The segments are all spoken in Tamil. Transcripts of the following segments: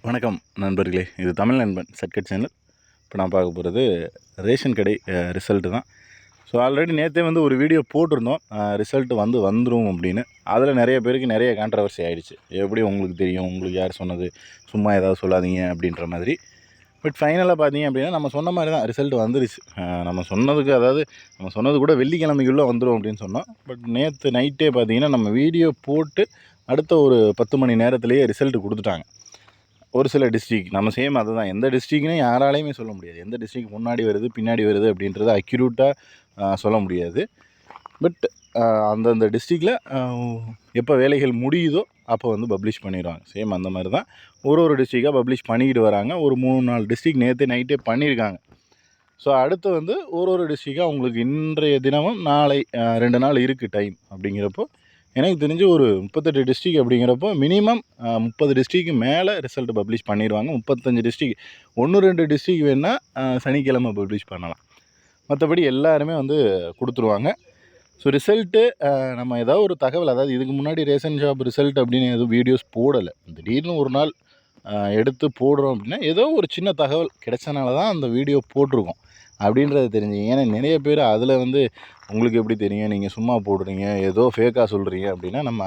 வணக்கம் நண்பர்களே, இது தமிழ் நண்பன் சர்க்கட் சேனல். இப்போ நான் பார்க்க போகிறது ரேஷன் கடை ரிசல்ட்டு தான். ஸோ ஆல்ரெடி நேற்றே வந்து ஒரு வீடியோ போட்டிருந்தோம், ரிசல்ட்டு வந்துடும் அப்படின்னு. அதில் நிறைய பேருக்கு நிறைய கான்ட்ரவர்சி ஆகிடுச்சு. எப்படி உங்களுக்கு தெரியும், உங்களுக்கு யார் சொன்னது, சும்மா ஏதாவது சொல்லாதீங்க அப்படின்ற மாதிரி. பட் ஃபைனலாக பார்த்தீங்க அப்படின்னா நம்ம சொன்ன மாதிரி தான் ரிசல்ட் வந்துருச்சு. நம்ம சொன்னதுக்கு, அதாவது நம்ம சொன்னது கூட வெள்ளிக்கிழமைக்குள்ளே வந்துடும் அப்படின்னு சொன்னோம். பட் நேற்று நைட்டே பார்த்தீங்கன்னா நம்ம வீடியோ போட்டு அடுத்த ஒரு 10 மணி நேரத்துலேயே ரிசல்ட்டு கொடுத்துட்டாங்க. ஒரு சில டிஸ்ட்ரிக் நம்ம சேம் அதுதான். எந்த டிஸ்ட்ரிக்ட்னு யாராலையுமே சொல்ல முடியாது. எந்த டிஸ்ட்ரிக் முன்னாடி வருது பின்னாடி வருது அப்படின்றத அக்யூரேட்டாக சொல்ல முடியாது. பட் அந்தந்த டிஸ்ட்ரிக்டில் எப்போ வேலைகள் முடியுதோ அப்போ வந்து பப்ளிஷ் பண்ணிடுவாங்க. சேம் அந்த மாதிரி தான் ஒரு டிஸ்ட்ரிக்டாக பப்ளிஷ் பண்ணிக்கிட்டு வராங்க. ஒரு 3-4 டிஸ்ட்ரிக் நேற்று நைட்டே பண்ணியிருக்காங்க. ஸோ அடுத்து வந்து ஒரு டிஸ்ட்ரிக்டாக அவங்களுக்கு இன்றைய தினமும் நாளை 2 நாள் இருக்குது டைம். அப்படிங்கிறப்போ எனக்கு தெரிஞ்சு ஒரு 38 டிஸ்ட்ரிக் அப்படிங்கிறப்போ மினிமம் 30 டிஸ்ட்ரிக்கு மேலே ரிசல்ட் பப்ளிஷ் பண்ணிடுவாங்க. 35 டிஸ்ட்ரிக், 1-2 டிஸ்ட்ரிக் வேணால் சனிக்கிழமை பப்ளிஷ் பண்ணலாம். மற்றபடி எல்லாருமே வந்து கொடுத்துருவாங்க. ஸோ ரிசல்ட்டு நம்ம ஏதாவது ஒரு தகவல், அதாவது இதுக்கு முன்னாடி ரேஷன் ஷாப் ரிசல்ட் அப்படின்னு எதுவும் வீடியோஸ் போடலை. திடீர்னு ஒரு நாள் எடுத்து போடுறோம் அப்படின்னா ஏதோ ஒரு சின்ன தகவல் கிடைச்சனால தான் அந்த வீடியோ போட்டிருக்கோம் அப்படின்றத தெரிஞ்சுங்க. ஏன்னா நிறைய பேர் அதில் வந்து உங்களுக்கு எப்படி தெரியும், நீங்கள் சும்மா போடுறீங்க, ஏதோ ஃபேக்காக சொல்கிறீங்க அப்படின்னா, நம்ம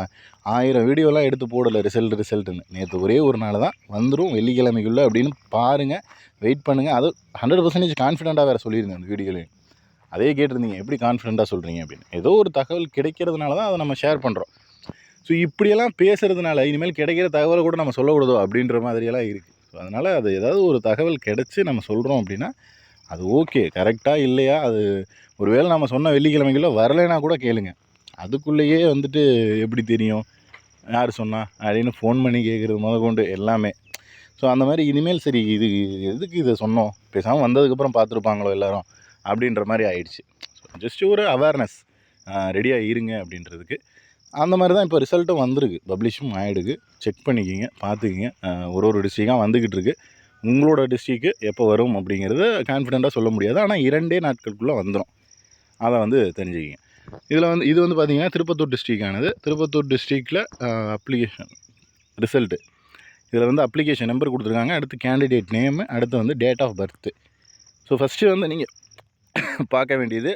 1000 வீடியோலாம் எடுத்து போடலை ரிசல்ட்டுன்னு. நேற்று ஒரே ஒரு நாள் தான் வந்துடும் வெள்ளிக்கிழமைக்குள்ளே அப்படின்னு பாருங்கள், வெயிட் பண்ணுங்கள். அது 100% கான்ஃபிடெண்ட்டாக வேறு சொல்லியிருந்தேன் அந்த வீடியோலையும். அதே கேட்டிருந்தீங்க, எப்படி கான்ஃபிடெண்ட்டாக சொல்கிறீங்க அப்படின்னு. ஏதோ ஒரு தகவல் கிடைக்கிறதுனால தான் அதை நம்ம ஷேர் பண்ணுறோம். ஸோ இப்படியெல்லாம் பேசுகிறதுனால இனிமேல் கிடைக்கிற தகவலை கூட நம்ம சொல்லக்கூடாதோ அப்படின்ற மாதிரியெல்லாம் இருக்குது. ஸோ அதனால் அது ஏதாவது ஒரு தகவல் கிடச்சி நம்ம சொல்கிறோம் அப்படின்னா அது ஓகே, கரெக்டாக இல்லையா, அது ஒருவேளை நம்ம சொன்ன வெள்ளிக்கிழமைக்குள்ளே வரலைன்னா கூட கேளுங்க. அதுக்குள்ளேயே வந்துட்டு எப்படி தெரியும், யார் சொன்னா அப்படின்னு ஃபோன் பண்ணி கேட்குறது முதற்கொண்டு எல்லாமே. ஸோ அந்த மாதிரி இனிமேல் சரி இது எதுக்கு இதை சொன்னோம், பேசாமல் வந்ததுக்கப்புறம் பார்த்துருப்பாங்களோ எல்லோரும் அப்படின்ற மாதிரி ஆயிடுச்சு. ஸோ ஜஸ்ட்டு ஒரு அவேர்னஸ், ரெடியாக இருங்க அப்படின்றதுக்கு. அந்த மாதிரி தான் இப்போ ரிசல்ட்டும் வந்திருக்கு, பப்ளிஷும் ஆகிடுது. செக் பண்ணிக்கிங்க, பார்த்துக்கிங்க. ஒரு டிஸ்ட்ரிக்டாக வந்துக்கிட்டு இருக்குது. உங்களோட டிஸ்ட்ரிக்கு எப்போ வரும் அப்படிங்கிறது கான்ஃபிடெண்ட்டாக சொல்ல முடியாது. ஆனால் 2 நாட்களுக்குள்ளே வந்துடும். அதை வந்து தெரிஞ்சுக்கிங்க. இதில் வந்து இது வந்து பார்த்திங்கன்னா திருப்பத்தூர் டிஸ்ட்ரிக்டானது. திருப்பத்தூர் டிஸ்ட்ரிக்டில் அப்ளிகேஷன் ரிசல்ட்டு, இதில் வந்து அப்ளிகேஷன் நம்பர் கொடுத்துருக்காங்க. அடுத்து கேண்டிடேட் நேமு, அடுத்து வந்து date of birth. So first வந்து நீங்கள் பார்க்க வேண்டியது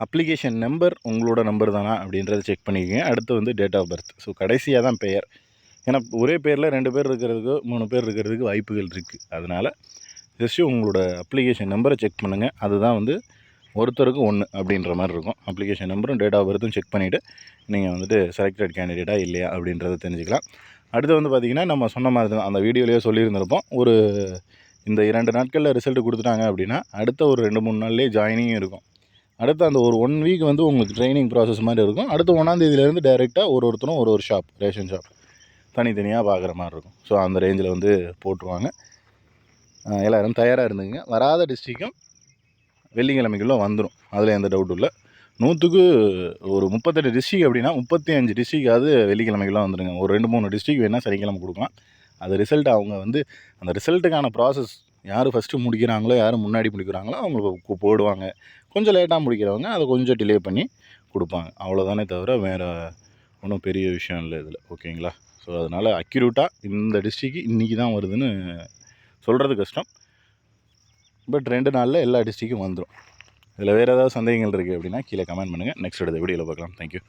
அப்ளிகேஷன் நம்பர் உங்களோட நம்பர் தானா அப்படின்றத செக் பண்ணிக்கோங்க. அடுத்து வந்து டேட் ஆஃப் பர்த். ஸோ கடைசியாக தான் பெயர். ஏன்னா ஒரே பேரில் 2 பேர் இருக்கிறதுக்கோ 3 பேர் இருக்கிறதுக்கு வாய்ப்புகள் இருக்குது. அதனால் ஜஸ்ட்டு உங்களோட அப்ளிகேஷன் நம்பரை செக் பண்ணுங்கள். அதுதான் வந்து ஒருத்தருக்கு 1 அப்படின்ற மாதிரி இருக்கும். அப்ளிகேஷன் நம்பரும் டேட் ஆஃப் பர்த்தும் செக் பண்ணிவிட்டு நீங்கள் வந்துட்டு செலக்டட் கேண்டிடேட்டாக இல்லையா அப்படின்றத தெரிஞ்சுக்கலாம். அடுத்து வந்து பார்த்திங்கன்னா நம்ம சொன்ன மாதிரி தான் அந்த வீடியோலேயே சொல்லியிருந்திருப்போம். இந்த 2 நாட்களில் ரிசல்ட்டு கொடுத்துட்டாங்க அப்படின்னா அடுத்த ஒரு 2-3 நாள்லேயே ஜாயினிங்கும் இருக்கும். அடுத்து அந்த ஒரு 1 வீக் வந்து உங்களுக்கு ட்ரைனிங் ப்ராசஸ் மாதிரி இருக்கும். அடுத்து 1ஆம் தேதியிலேருந்து டைரெக்டாக ஒருத்தரும் ஒரு ஷாப், ரேஷன் ஷாப் தனித்தனியாக பார்க்குற மாதிரி இருக்கும். ஸோ அந்த ரேஞ்சில் வந்து போட்டுருவாங்க. எல்லோரும் தயாராக இருந்துங்க. வராத டிஸ்ட்ரிக்கும் வெள்ளிக்கிழமைக்குள்ளே வந்துடும், அதில் எந்த டவுட்டும் இல்லை. 100க்கு ஒரு 38 டிஸ்ட்ரிக் அப்படின்னா 35 டிஸ்ட்ரிக்டாவது வெள்ளிக்கிழமைக்குள்ளே வந்துடுங்க. ஒரு 2-3 டிஸ்ட்ரிக் வேணால் சனிக்கிழமை கொடுக்கலாம். அது ரிசல்ட் அவங்க வந்து அந்த ரிசல்ட்டுக்கான ப்ராசஸ் யார் ஃபஸ்ட்டு முடிக்கிறாங்களோ, யார் முன்னாடி முடிக்கிறாங்களோ அவங்களுக்கு போடுவாங்க. கொஞ்சம் லேட்டாக முடிக்கிறவங்க அதை கொஞ்சம் டிலே பண்ணி கொடுப்பாங்க. அவ்வளோதானே தவிர வேறு ஒன்றும் பெரிய விஷயம் இல்லை இதில். ஓகேங்களா? ஸோ அதனால் அக்யூரேட்டாக இந்த டிஸ்ட்ரிக்கு இன்றைக்கி தான் வருதுன்னு சொல்கிறது கஷ்டம். பட் 2 நாளில் எல்லா டிஸ்ட்ரிக்கும் வந்துடும். இதில் வேறு ஏதாவது சந்தேகங்கள் இருக்குது அப்படின்னா கீழே கமெண்ட் பண்ணுங்கள். நெக்ஸ்ட் வீடியோவில் பார்க்கலாம். தேங்க்யூ.